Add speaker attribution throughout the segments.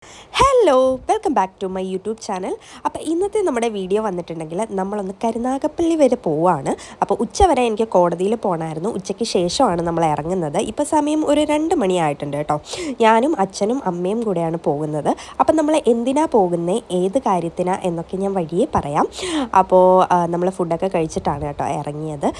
Speaker 1: Hello welcome back to my YouTube channel. അപ്പോൾ ഇന്നത്തെ നമ്മുടെ വീഡിയോ വന്നിട്ടുണ്ടെങ്കിൽ നമ്മളൊന്ന് കരുനാഗപ്പള്ളി വരെ പോവുകയാണ്. അപ്പോൾ ഉച്ചവരെ എനിക്ക് കോടതിയിൽ പോകണമായിരുന്നു. ഉച്ചയ്ക്ക് ശേഷമാണ് നമ്മൾ ഇറങ്ങുന്നത്. ഇപ്പോൾ സമയം ഒരു 2 മണിയായിട്ടുണ്ട് കേട്ടോ. ഞാനും അച്ഛനും അമ്മയും കൂടെയാണ് പോകുന്നത്. അപ്പം നമ്മൾ എന്തിനാണ് പോകുന്നത്, ഏത് കാര്യത്തിനാണ് എന്നൊക്കെ ഞാൻ വഴിയേ പറയാം. അപ്പോൾ നമ്മൾ ഫുഡൊക്കെ കഴിച്ചിട്ടാണ് കേട്ടോ ഇറങ്ങിയത്.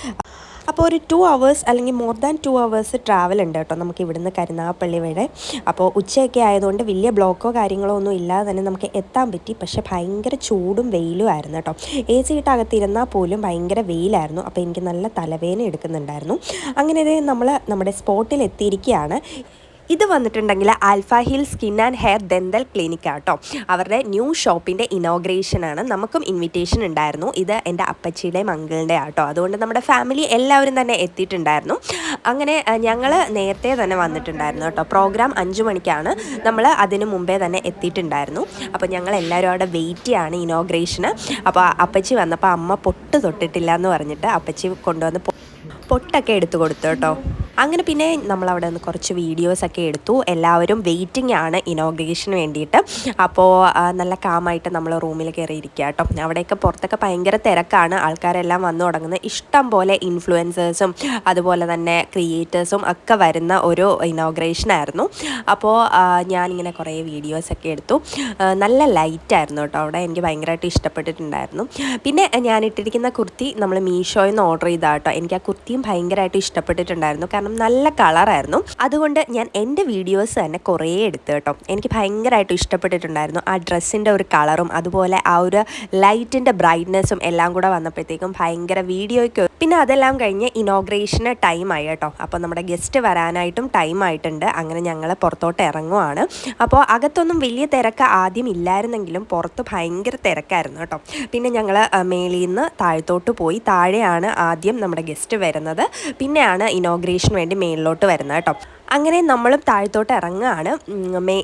Speaker 1: അപ്പോൾ ഒരു 2 hours അല്ലെങ്കിൽ മോർ ദാൻ 2 hours ട്രാവൽ ഉണ്ട് കേട്ടോ നമുക്ക് ഇവിടുന്ന് കരുനാഗപ്പള്ളി വരെ. അപ്പോൾ ഉച്ചയൊക്കെ ആയതുകൊണ്ട് വലിയ ബ്ലോക്കോ കാര്യങ്ങളോ ഒന്നും ഇല്ലാതെ തന്നെ നമുക്ക് എത്താൻ പറ്റി. പക്ഷേ ഭയങ്കര ചൂടും വെയിലും ആയിരുന്നു കേട്ടോ. AC ഇട്ടകത്തിരുന്നാൽ പോലും ഭയങ്കര വെയിലായിരുന്നു. അപ്പോൾ എനിക്ക് നല്ല തലവേദന എടുക്കുന്നുണ്ടായിരുന്നു. അങ്ങനെ നമ്മുടെ സ്പോട്ടിൽ എത്തിയിരിക്കുകയാണ്. ഇത് വന്നിട്ടുണ്ടെങ്കിൽ alpha Hill skin and hair dental clinic ആട്ടോ. അവരുടെ ന്യൂ ഷോപ്പിൻ്റെ ഇനോഗ്രേഷനാണ്. നമുക്കും ഇൻവിറ്റേഷൻ ഉണ്ടായിരുന്നു. ഇത് എൻ്റെ അപ്പച്ചിയുടെയും അങ്കിളിൻ്റെ ആട്ടോ. അതുകൊണ്ട് നമ്മുടെ ഫാമിലി എല്ലാവരും തന്നെ എത്തിയിട്ടുണ്ടായിരുന്നു. അങ്ങനെ ഞങ്ങൾ നേരത്തെ തന്നെ വന്നിട്ടുണ്ടായിരുന്നു കേട്ടോ. പ്രോഗ്രാം 5 മണിക്കാണ്. നമ്മൾ അതിന് മുമ്പേ തന്നെ എത്തിയിട്ടുണ്ടായിരുന്നു. അപ്പോൾ ഞങ്ങൾ എല്ലാവരും അവിടെ വെയിറ്റ് ചെയ്യാണ് ഇനോഗ്രേഷന്. അപ്പോൾ അപ്പച്ചി വന്നപ്പോൾ അമ്മ പൊട്ട് തൊട്ടിട്ടില്ല എന്ന് പറഞ്ഞിട്ട് അപ്പച്ചി കൊണ്ടുവന്ന് പൊട്ടൊക്കെ എടുത്തു കൊടുത്തു കേട്ടോ. അങ്ങനെ പിന്നെ നമ്മളവിടെ നിന്ന് കുറച്ച് വീഡിയോസൊക്കെ എടുത്തു. എല്ലാവരും വെയിറ്റിംഗ് ആണ് ഇനോഗ്രേഷന് വേണ്ടിയിട്ട്. അപ്പോൾ നല്ല കാമായിട്ട് നമ്മൾ റൂമിൽ കയറി ഇരിക്കുക കേട്ടോ. അവിടെയൊക്കെ പുറത്തൊക്കെ ഭയങ്കര തിരക്കാണ്. ആൾക്കാരെല്ലാം വന്നു തുടങ്ങുന്നത്. ഇഷ്ടം പോലെ ഇൻഫ്ലുവൻസേഴ്സും അതുപോലെ തന്നെ ക്രിയേറ്റേഴ്സും ഒക്കെ വരുന്ന ഒരു ഇനോഗ്രേഷനായിരുന്നു. അപ്പോൾ ഞാനിങ്ങനെ കുറേ വീഡിയോസൊക്കെ എടുത്തു. നല്ല ലൈറ്റായിരുന്നു കേട്ടോ അവിടെ. എനിക്ക് ഭയങ്കരമായിട്ട് ഇഷ്ടപ്പെട്ടിട്ടുണ്ടായിരുന്നു. പിന്നെ ഞാനിട്ടിരിക്കുന്ന കുർത്തി നമ്മൾ മീഷോയിൽ നിന്ന് ഓർഡർ ചെയ്താൽ കേട്ടോ. എനിക്ക് ആ കുർത്തിയും ഭയങ്കരമായിട്ട് ഇഷ്ടപ്പെട്ടിട്ടുണ്ടായിരുന്നു. കാരണം നല്ല കളറായിരുന്നു. അതുകൊണ്ട് ഞാൻ എൻ്റെ വീഡിയോസ് തന്നെ കുറേ എടുത്തു കേട്ടോ. എനിക്ക് ഭയങ്കരമായിട്ട് ഇഷ്ടപ്പെട്ടിട്ടുണ്ടായിരുന്നു ആ ഡ്രസ്സിൻ്റെ ഒരു കളറും അതുപോലെ ആ ഒരു ലൈറ്റിൻ്റെ ബ്രൈറ്റ്നെസ്സും എല്ലാം കൂടെ വന്നപ്പോഴത്തേക്കും ഭയങ്കര വീഡിയോയ്ക്ക്. പിന്നെ അതെല്ലാം കഴിഞ്ഞ് ഇനോഗ്രേഷന് ടൈമായി കേട്ടോ. അപ്പോൾ നമ്മുടെ ഗസ്റ്റ് വരാനായിട്ടും ടൈം ആയിട്ടുണ്ട്. അങ്ങനെ ഞങ്ങൾ പുറത്തോട്ട് ഇറങ്ങുവാണ്. അപ്പോൾ അകത്തൊന്നും വലിയ തിരക്ക് ആദ്യം ഇല്ലായിരുന്നെങ്കിലും പുറത്ത് ഭയങ്കര തിരക്കായിരുന്നു കേട്ടോ. പിന്നെ ഞങ്ങൾ മേളിൽ നിന്ന് താഴത്തോട്ട് പോയി. താഴെയാണ് ആദ്യം നമ്മുടെ ഗസ്റ്റ് വരുന്നത്. പിന്നെയാണ് ഇനോഗ്രേഷന് വേണ്ടി മേളിലോട്ട് വരുന്നത് കേട്ടോ. അങ്ങനെ നമ്മളും താഴത്തോട്ട് ഇറങ്ങുകയാണ്.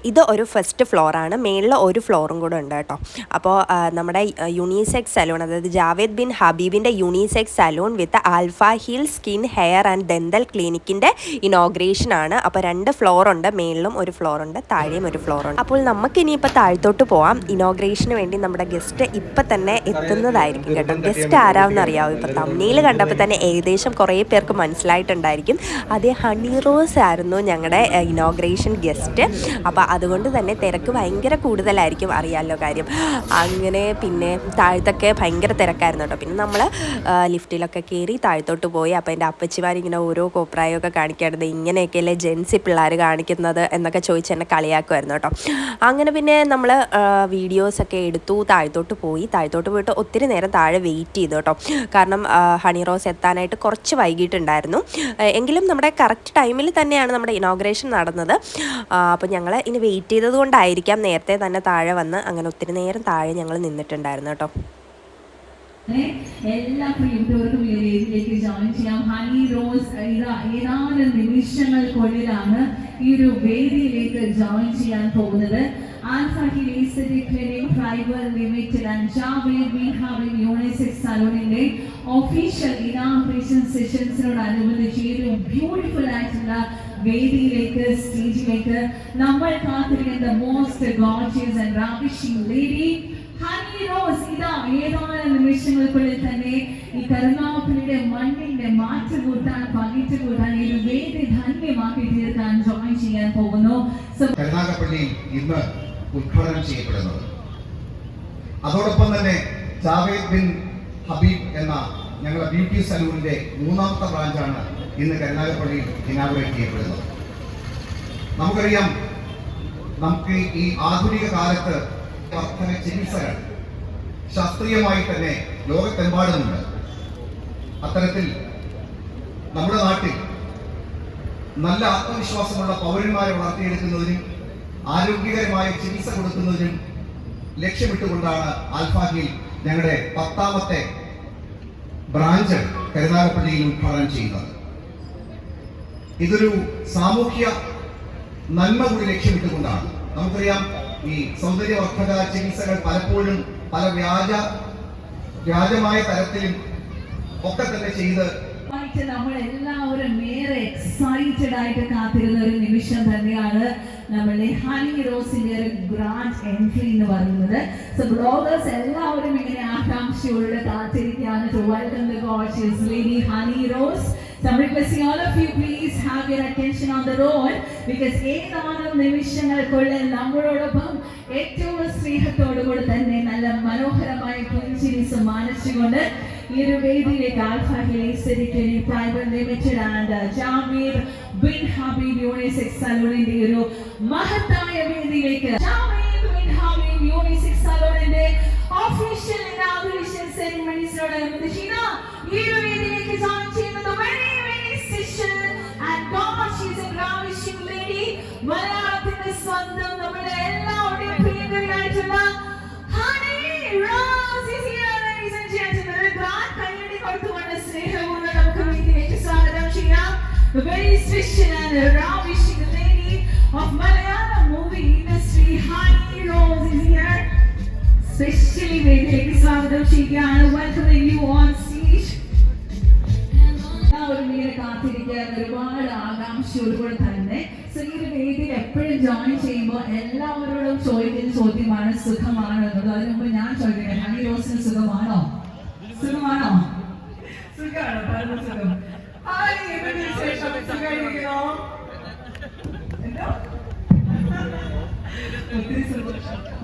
Speaker 1: ഇത് ഒരു ഫസ്റ്റ് ഫ്ലോറാണ്. മേളിൽ ഒരു ഫ്ലോറും കൂടെ ഉണ്ട് കേട്ടോ. അപ്പോൾ നമ്മുടെ യൂണിസെക്സ് സലൂൺ, അതായത് ജാവേദ് ബിൻ ഹബീബിൻ്റെ unisex salon with Alpha Hill skin hair and dental ക്ലിനിക്കിൻ്റെ ഇനോഗ്രേഷനാണ്. അപ്പോൾ 2 ഫ്ലോറുണ്ട്. മേളിലും ഒരു ഫ്ലോറുണ്ട്, താഴെയും ഒരു ഫ്ലോറുണ്ട്. അപ്പോൾ നമുക്ക് ഇനിയിപ്പോൾ താഴത്തോട്ട് പോവാം. ഇനോഗ്രേഷന് വേണ്ടി നമ്മുടെ ഗസ്റ്റ് ഇപ്പം തന്നെ എത്തുന്നതായിരിക്കും കേട്ടോ. ഗസ്റ്റ് ആരാവെന്ന് അറിയാവോ? ഇപ്പോൾ തമ്മിൽ കണ്ടപ്പോൾ തന്നെ ഏകദേശം കുറേ പേർക്ക് മനസ്സിലായിട്ടുണ്ടായിരിക്കും. അതേ ഹണി റോസ് ആയിരുന്നു ഞങ്ങളുടെ ഇനോഗ്രേഷൻ ഗസ്റ്റ്. അപ്പോൾ അതുകൊണ്ട് തന്നെ തിരക്ക് ഭയങ്കര കൂടുതലായിരിക്കും, അറിയാമല്ലോ കാര്യം. അങ്ങനെ പിന്നെ താഴത്തൊക്കെ ഭയങ്കര തിരക്കായിരുന്നു കേട്ടോ. പിന്നെ നമ്മൾ ലിഫ്റ്റിലൊക്കെ കയറി താഴത്തോട്ട് പോയി. അപ്പോൾ എൻ്റെ അപ്പച്ചിമാരിങ്ങനെ ഓരോ കോപ്രായമൊക്കെ കാണിക്കാറുണ്ട്. ഇങ്ങനെയൊക്കെയല്ലേ ജെൻസി പിള്ളേർ കാണിക്കുന്നത് എന്നൊക്കെ ചോദിച്ച് എന്നെ കളിയാക്കുമായിരുന്നു കേട്ടോ. അങ്ങനെ പിന്നെ നമ്മൾ വീഡിയോസൊക്കെ എടുത്തു. താഴത്തോട്ട് പോയിട്ട് ഒത്തിരി നേരം താഴെ വെയിറ്റ് ചെയ്തു കേട്ടോ. കാരണം ഹണി റോസ് എത്താനായിട്ട് കുറച്ച് വൈകിട്ടുണ്ടായിരുന്നു. എങ്കിലും നമ്മുടെ കറക്റ്റ് ടൈമിൽ തന്നെയാണ് നമ്മുടെ ഇനോഗ്രേഷൻ നടന്നത്. അപ്പോൾ ഞങ്ങൾ ഇനി വെയിറ്റ് ചെയ്തത് കൊണ്ടായിരിക്കാം നേരത്തെ തന്നെ താഴെ വന്ന് അങ്ങനെ ഒത്തിരി നേരം താഴെ ഞങ്ങൾ നിന്നിട്ടുണ്ടായിരുന്നു കേട്ടോ.
Speaker 2: എല്ലാ പ്രിയപ്പെട്ടവർക്കും ഈ വേദിയിലേക്ക് ജോയിൻ ചെയ്യാം. ഹണി റോസ് ഏതാനും നിമിഷങ്ങൾക്കുള്ളിലാണ് ഈ ഒരു വേദിയിലേക്ക് ജോയിൻ ചെയ്യാൻ പോകുന്നത്. Alpha Hill aesthetic clinic private limited and Javed Bin Habib unisex സലൂണിന്റെ ഒഫീഷ്യൽ ഇനാഗ്രേഷൻ സെഷൻസിനോടനുബന്ധിച്ച് ഒരു ബ്യൂട്ടിഫുൾ ആയിട്ടുള്ള വേദിയിലേക്ക്, സ്റ്റേജിലേക്ക് നമ്മൾ കാത്തിരിക്കുന്ന most gorgeous and ravishing lady Honey Rose ഇതാ ഏതാനും നിമിഷങ്ങൾക്കുള്ളിൽ തന്നെ ഈ കരുനാഗപ്പള്ളിയുടെ മണ്ണിന്റെ മാറ്റം കൂട്ടാൻ, പകിട്ട് കൂട്ടാൻ, ഈ ഒരു വേദി ധന്യമാക്കി തീർക്കാൻ ജോയിൻ ചെയ്യാൻ പോകുന്നു.
Speaker 3: കരുനാഗപ്പള്ളി ഇന്ന് ഉദ്ഘാടനം ചെയ്യപ്പെടുന്നത്. അതോടൊപ്പം തന്നെ ജാവേദ് ബിൻ ഹബീബ് എന്ന ഞങ്ങളുടെ ബ്യൂട്ടി സലൂണിന്റെ 3ാമത്തെ ബ്രാഞ്ചാണ് ഇന്ന് കരുനാഗപ്പള്ളിയിൽ ഇനാഗുറേറ്റ് ചെയ്യപ്പെടുന്നത്. നമുക്കറിയാം, നമുക്ക് ഈ ആധുനിക കാലത്ത് വർദ്ധന ചികിത്സകൾ ശാസ്ത്രീയമായി തന്നെ ലോകത്തെമ്പാടുമുണ്ട്. അത്തരത്തിൽ നമ്മുടെ നാട്ടിൽ നല്ല ആത്മവിശ്വാസമുള്ള പൗരന്മാരെ വളർത്തിയെടുക്കുന്നതിനും ആരോഗ്യകരമായ ചികിത്സ കൊടുക്കുന്നതിനും ലക്ഷ്യമിട്ടുകൊണ്ടാണ് ആൽഫ ഹിൽ ഞങ്ങളുടെ 10ാമത്തെ ബ്രാഞ്ച് കരുനാഗപ്പള്ളിയിൽ ഉദ്ഘാടനം ചെയ്യുന്നത്. ഇതൊരു സാമൂഹ്യ നന്മ കൂടി ലക്ഷ്യമിട്ടുകൊണ്ടാണ്. നമുക്കറിയാം, ഈ സൗന്ദര്യവർദ്ധക ചികിത്സകൾ പലപ്പോഴും പല വ്യാജമായ തരത്തിലും ഒക്കെ തന്നെ ചെയ്ത്
Speaker 2: നമ്മൾ എല്ലാവരും ഏറെ എക്സൈറ്റഡ് ആയിട്ട് കാത്തിരുന്ന ഒരു നിമിഷം തന്നെയാണ്. നമ്മളുടെ ഹണി റോസിന്റെ ഒരു ഗ്രാൻഡ് എൻട്രി എന്ന് പറയുന്നത്. സോ ബ്ലോഗേഴ്സ് എല്ലാവരും ഇങ്ങനെ ആകാംക്ഷയോടെ കാത്തിരിക്കുകയാണ്. To welcome the gorgeous lady Honey Rose. So I'm requesting all of you, please have your attention on the road, because ഏതാനും നിമിഷങ്ങൾക്കുള്ളിൽ നമ്മളോടൊപ്പം ഏറ്റവും സ്നേഹത്തോടുകൂടി തന്നെ നല്ല മനോഹരമായ പുഞ്ചിരി സമ്മാനിച്ചുകൊണ്ട് ഈ ഒരു വേദിയിലേക്ക് ആൽഫ ഹിലേസരിക്കലി private limited and Jameer Bin Habib unisex സലൂണിന്റെ ഒരു മഹത്തായ വേദിയിലേക്ക് ജാമീർ ബിൻ ഹബീബ് യൂണിസെക്സ് സലൂണിന്റെ ഒഫീഷ്യൽ ഇനാഗുറേഷൻ സെറിമണീസിനോടനുബന്ധിച്ച് ഈ ഒരു വേദിയിലേക്ക് ജോയിൻ ചെയ്യുന്നത് മലയാളത്തിന്റെ സ്വന്തം നമ്മുടെ എല്ലാവരുടെയും പ്രിയങ്കരിയായിട്ടുള്ള Honey Rose is here, ladies and gentlemen. ഒരു ഗ്രാൻഡ് കൈയടി കൊടുത്തുകൊണ്ട് സ്നേഹപൂർവ്വം നമുക്ക് വേദിയിലേക്ക് സ്വാഗതം ചെയ്യാം. The very special and ravishing lady of Malayalam movie industry, Hani Rose is here. Specially വേദിയിലേക്ക് സ്വാഗതം ചെയ്യുകയാണ്. Welcoming you on stage. എല്ലാവരും ഇങ്ങനെ കാത്തിരിക്കാൻ ഒരുപാട് ആകാംക്ഷയോടുകൂടെ തന്നെ. സോ ഈ ഒരു വേദിയിൽ എപ്പോഴും ജോയിൻ ചെയ്യുമ്പോൾ എല്ലാവരോടും ചോദിക്കുന്ന ചോദ്യമാണ് സുഖമാണോ എന്നുള്ളത്. അതിന് മുമ്പ് ഞാൻ ചോദിക്കട്ടെ, ഹണി റോസിന് സുഖമാണോ? സുഖമാണോ? സുഖമാണോ? പരമസുഖം. സുഖമായിരിക്കണോ? എന്തോ ഒത്തിരി സന്തോഷം.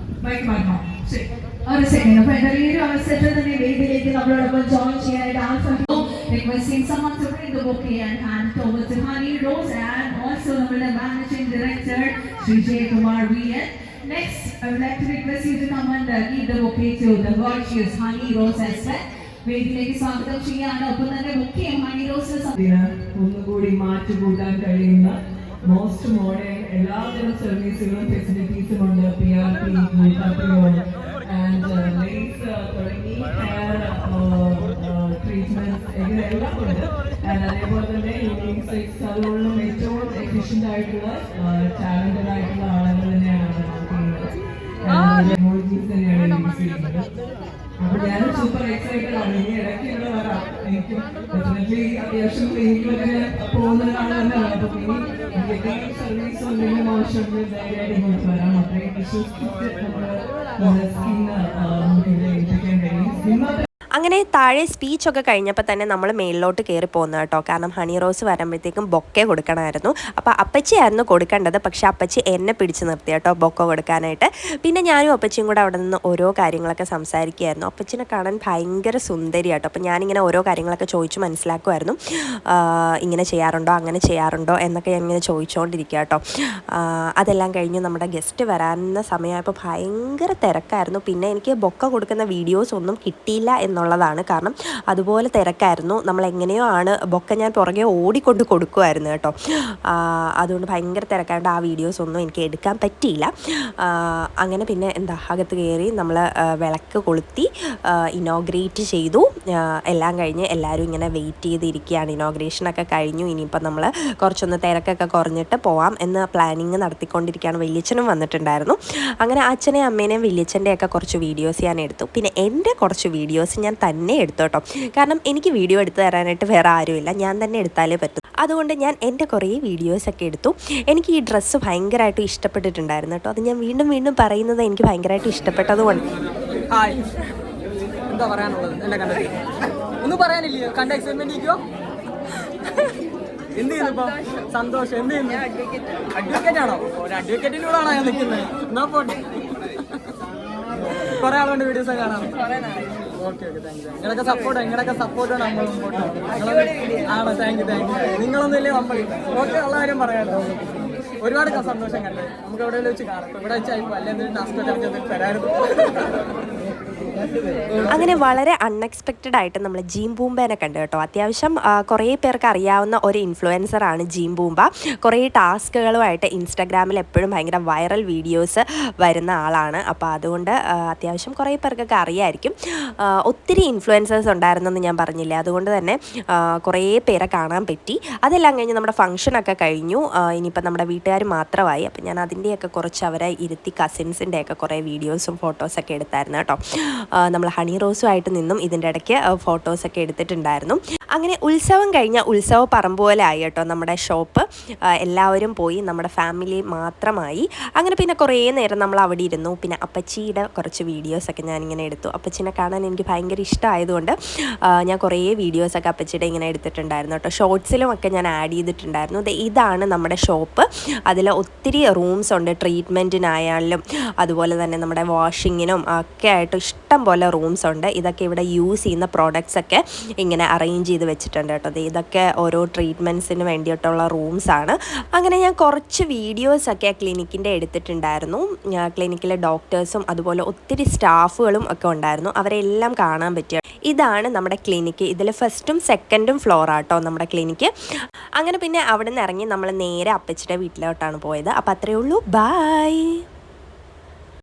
Speaker 2: മൈക്ക് മാറ്റണോ? ശരി, ഒരു സെക്കൻഡ്. അപ്പൊ എന്തായാലും ഈ ഒരു അവസരത്തിൽ തന്നെ വേദിയിലേക്ക് നമ്മളോടൊപ്പം ജോയിൻ ചെയ്യാനായിട്ട് alpha requesting someone to bring the bouquet and hand it over to Hani Rose and also the managing director Sri J. Kumar VN. Next, I would like to request you to come and give the bouquet to the gorgeous Hani Rose as well. വേദിയിലേക്ക് സ്വാഗതം ചെയ്യാനാണ്. ഒപ്പം തന്നെ മുഖ്യം ഹണി റോസ്
Speaker 4: ഒന്നുകൂടി മാറ്റുകൂട്ടാൻ കഴിയുന്ന most modern എല്ലാതരം സർവീസുകളും ഫെസിലിറ്റീസും ഉണ്ട്. PRP, ആൻഡ് ലേസ് തുടങ്ങി ഹെയർ ട്രീറ്റ്മെന്റ്സ് ഇങ്ങനെ എല്ലാം ഉണ്ട്. ആൻഡ് അതേപോലെ തന്നെ യൂണിസെക്സ് സലൂണിലും ഏറ്റവും എഫിഷ്യൻ്റ് ആയിട്ടുള്ള ടാലന്റഡ് ആയിട്ടുള്ള ആളുകൾ തന്നെയാണ് ചെയ്യുന്നത്. എമോജീസ് തന്നെയാണ് യൂസ് ചെയ്യുന്നത്. അപ്പൊ ഞാനും സൂപ്പർ എക്സൈറ്റഡ് ആണ്. ഇനി ഇടയ്ക്ക് ഇവിടെ വരാം. എനിക്ക് ഡെഫിനറ്റ്ലി അത്യാവശ്യം ക്ലിനിക്കിലൊക്കെ പോകുന്നതാണ് തന്നെയാണ്. അപ്പൊ ഇനി എന്തെങ്കിലും സർവീസ് എന്തെങ്കിലും ആവശ്യമുണ്ടെങ്കിൽ ധൈര്യമായിട്ട് ഇങ്ങോട്ട് വരാം. അത്രയും വിശ്വസിച്ചിട്ട് നമ്മുടെ സ്കിൻ നമുക്ക് ഇവിടെ ഏൽപ്പിക്കാൻ കഴിയും.
Speaker 1: അങ്ങനെ താഴെ സ്പീച്ചൊക്കെ കഴിഞ്ഞപ്പോൾ തന്നെ നമ്മൾ മേളിലോട്ട് കയറി പോകുന്നത് കേട്ടോ. കാരണം ഹണി റോസ് വരുമ്പോഴത്തേക്കും ബൊക്കെ കൊടുക്കണമായിരുന്നു. അപ്പോൾ അപ്പച്ചിയായിരുന്നു കൊടുക്കേണ്ടത്. പക്ഷേ അപ്പച്ചി എന്നെ പിടിച്ച് നിർത്തി കേട്ടോ ബൊക്കെ കൊടുക്കാനായിട്ട്. പിന്നെ ഞാനും അപ്പച്ചിയും കൂടെ അവിടെ നിന്ന് ഓരോ കാര്യങ്ങളൊക്കെ സംസാരിക്കുകയായിരുന്നു. അപ്പച്ചിനെ കാണാൻ ഭയങ്കര സുന്ദരി കേട്ടോ. അപ്പോൾ ഞാനിങ്ങനെ ഓരോ കാര്യങ്ങളൊക്കെ ചോദിച്ച് മനസ്സിലാക്കുമായിരുന്നു. ഇങ്ങനെ ചെയ്യാറുണ്ടോ, അങ്ങനെ ചെയ്യാറുണ്ടോ എന്നൊക്കെ ഞാനിങ്ങനെ ചോദിച്ചുകൊണ്ടിരിക്കുക കേട്ടോ. അതെല്ലാം കഴിഞ്ഞ് നമ്മുടെ ഗസ്റ്റ് വരാവുന്ന സമയമായപ്പോൾ ഭയങ്കര തിരക്കായിരുന്നു. പിന്നെ എനിക്ക് ബൊക്കെ കൊടുക്കുന്ന വീഡിയോസ് ഒന്നും കിട്ടിയില്ല എന്നുള്ളതാണ്. കാരണം അതുപോലെ തിരക്കായിരുന്നു. നമ്മൾ എങ്ങനെയോ ആണ് ബൊക്കെ ഞാൻ പുറകെ ഓടിക്കൊണ്ട് കൊടുക്കുമായിരുന്നു കേട്ടോ. അതുകൊണ്ട് ഭയങ്കര തിരക്കായതുകൊണ്ട് ആ വീഡിയോസ് ഒന്നും എനിക്ക് എടുക്കാൻ പറ്റിയില്ല. അങ്ങനെ പിന്നെ എന്താ അകത്ത് കയറി നമ്മൾ വിളക്ക് കൊളുത്തി ഇനോഗ്രേറ്റ് ചെയ്തു. എല്ലാം കഴിഞ്ഞ് എല്ലാവരും ഇങ്ങനെ വെയിറ്റ് ചെയ്തിരിക്കുകയാണ്. ഇനോഗ്രേഷനൊക്കെ കഴിഞ്ഞു. ഇനിയിപ്പോൾ നമ്മൾ കുറച്ചൊന്ന് തിരക്കൊക്കെ കുറഞ്ഞിട്ട് പോവാം എന്ന് പ്ലാനിങ് നടത്തിക്കൊണ്ടിരിക്കുകയാണ്. വലിയച്ഛനും വന്നിട്ടുണ്ടായിരുന്നു. അങ്ങനെ അച്ഛനെയും അമ്മേനെയും വലിയച്ഛൻ്റെയൊക്കെ കുറച്ച് വീഡിയോസ് ഞാൻ എടുത്തു. പിന്നെ എൻ്റെ കുറച്ച് വീഡിയോസ് ഞാൻ തന്നെ എടുത്തു കേട്ടോ. കാരണം എനിക്ക് വീഡിയോ എടുത്തു തരാനായിട്ട് വേറെ ആരുമില്ല. ഞാൻ തന്നെ എടുത്താലേ പറ്റും. അതുകൊണ്ട് ഞാൻ എൻ്റെ കുറേ വീഡിയോസൊക്കെ എടുത്തു. എനിക്ക് ഈ ഡ്രസ്സ് ഭയങ്കരമായിട്ട് ഇഷ്ടപ്പെട്ടിട്ടുണ്ടായിരുന്നു കേട്ടോ. അത് ഞാൻ വീണ്ടും വീണ്ടും പറയുന്നത് എനിക്ക് ഭയങ്കരമായിട്ട് ഇഷ്ടപ്പെട്ടതുകൊണ്ട്.
Speaker 5: എന്താ പറയാനുള്ളത്? എന്നെ കണ്ടത് ഒന്നും പറയാനില്ലയോ? കണ്ട എക്സൈറ്റ്മെന്റ് ഇരിക്കോ? എന്ത് ചെയ്യുന്നു? സന്തോഷം. എന്ത് ചെയ്യുന്നു? അഡ്വക്കേറ്റ് ആണോ? ഒരു അഡ്വക്കേറ്റിലൂടെയാണോ ഞാൻ നിൽക്കുന്നത്? എന്നാ പോട്ടെ. കുറെ ആളുകൊണ്ട് വീഡിയോസ് കാണാം. Okay okay, thank you. നിങ്ങളൊക്കെ സപ്പോർട്ടാണ് നമ്മൾ മുമ്പോട്ട്. ആണോ? Thank you. നിങ്ങളൊന്നും ഇല്ലേ നമ്മൾ? ഓക്കെ, ഉള്ള കാര്യം പറയാമല്ലോ. ഒരുപാട് സന്തോഷം കണ്ടത്. നമുക്ക് എവിടെ വെച്ച് കാണാം. ഇവിടെ വെച്ചായിപ്പോ അല്ലെ എന്തെങ്കിലും ടാസ്ക് തരായിരുന്നു.
Speaker 1: അങ്ങനെ വളരെ അൺഎക്സ്പെക്റ്റഡ് ആയിട്ട് നമ്മൾ ജീം ബൂമ്പേനെ കണ്ടു കേട്ടോ. അത്യാവശ്യം കുറേ പേർക്ക് അറിയാവുന്ന ഒരു ഇൻഫ്ലുവൻസറാണ് ജീം ബൂമ്പ. കുറേ ടാസ്കുകളുമായിട്ട് ഇൻസ്റ്റാഗ്രാമിൽ എപ്പോഴും ഭയങ്കര വൈറൽ വീഡിയോസ് വരുന്ന ആളാണ്. അപ്പോൾ അതുകൊണ്ട് അത്യാവശ്യം കുറേ പേർക്കൊക്കെ അറിയായിരിക്കും. ഒത്തിരി ഇൻഫ്ലുവൻസേഴ്സ് ഉണ്ടായിരുന്നെന്ന് ഞാൻ പറഞ്ഞില്ലേ. അതുകൊണ്ട് തന്നെ കുറേ പേരെ കാണാൻ പറ്റി. അതെല്ലാം കഴിഞ്ഞ് നമ്മുടെ ഫംഗ്ഷനൊക്കെ കഴിഞ്ഞു. ഇനിയിപ്പോൾ നമ്മുടെ വീട്ടുകാർ മാത്രമായി. അപ്പോൾ ഞാൻ അതിൻ്റെയൊക്കെ കുറച്ച് അവരെ ഇരുത്തി കസിൻസിൻ്റെയൊക്കെ കുറേ വീഡിയോസും ഫോട്ടോസൊക്കെ എടുത്തായിരുന്നു കേട്ടോ. നമ്മൾ ഹണി റോസുമായിട്ട് നിന്നും ഇതിൻ്റെ ഇടയ്ക്ക് ഫോട്ടോസൊക്കെ എടുത്തിട്ടുണ്ടായിരുന്നു. അങ്ങനെ ഉത്സവം കഴിഞ്ഞ ഉത്സവ പറമ്പ് പോലെ ആയി കേട്ടോ നമ്മുടെ ഷോപ്പ്. എല്ലാവരും പോയി, നമ്മുടെ ഫാമിലി മാത്രമായി. അങ്ങനെ പിന്നെ കുറേ നേരം നമ്മൾ അവിടെ ഇരുന്നു. പിന്നെ അപ്പച്ചിയുടെ കുറച്ച് വീഡിയോസൊക്കെ ഞാനിങ്ങനെ എടുത്തു. അപ്പച്ചിനെ കാണാൻ എനിക്ക് ഭയങ്കര ഇഷ്ടമായതുകൊണ്ട് ഞാൻ കുറേ വീഡിയോസൊക്കെ അപ്പച്ചിയുടെ ഇങ്ങനെ എടുത്തിട്ടുണ്ടായിരുന്നു കേട്ടോ. ഷോർട്സിലും ഒക്കെ ഞാൻ ആഡ് ചെയ്തിട്ടുണ്ടായിരുന്നു. ഇതാണ് നമ്മുടെ ഷോപ്പ്. അതിൽ ഒത്തിരി റൂംസ് ഉണ്ട്, ട്രീറ്റ്മെൻറ്റിനായാലും അതുപോലെ തന്നെ നമ്മുടെ വാഷിങ്ങിനും ഒക്കെ ആയിട്ട് ഇഷ്ടം പോലെ റൂംസ് ഉണ്ട്. ഇതൊക്കെ ഇവിടെ യൂസ് ചെയ്യുന്ന പ്രോഡക്റ്റ്സ് ഒക്കെ ഇങ്ങനെ അറേഞ്ച് ചെയ്ത് വെച്ചിട്ടുണ്ട് കേട്ടോ. ഇതൊക്കെ ഓരോ ട്രീറ്റ്മെൻറ്റ്സിന് വേണ്ടിയിട്ടുള്ള റൂംസാണ്. അങ്ങനെ ഞാൻ കുറച്ച് വീഡിയോസൊക്കെ ക്ലിനിക്കിൻ്റെ എടുത്തിട്ടുണ്ടായിരുന്നു. ക്ലിനിക്കിലെ ഡോക്ടേഴ്സും അതുപോലെ ഒത്തിരി സ്റ്റാഫുകളും ഒക്കെ ഉണ്ടായിരുന്നു. അവരെല്ലാം കാണാൻ പറ്റിയ ഇതാണ് നമ്മുടെ ക്ലിനിക്ക്. ഇതിൽ ഫസ്റ്റും സെക്കൻഡും ഫ്ലോറാട്ടോ നമ്മുടെ ക്ലിനിക്ക്. അങ്ങനെ പിന്നെ അവിടെ നിന്ന് ഇറങ്ങി നമ്മൾ നേരെ അപ്പച്ചിയുടെ വീട്ടിലോട്ടാണ് പോയത്. അപ്പോൾ അത്രയേ ഉള്ളൂ. ബൈ.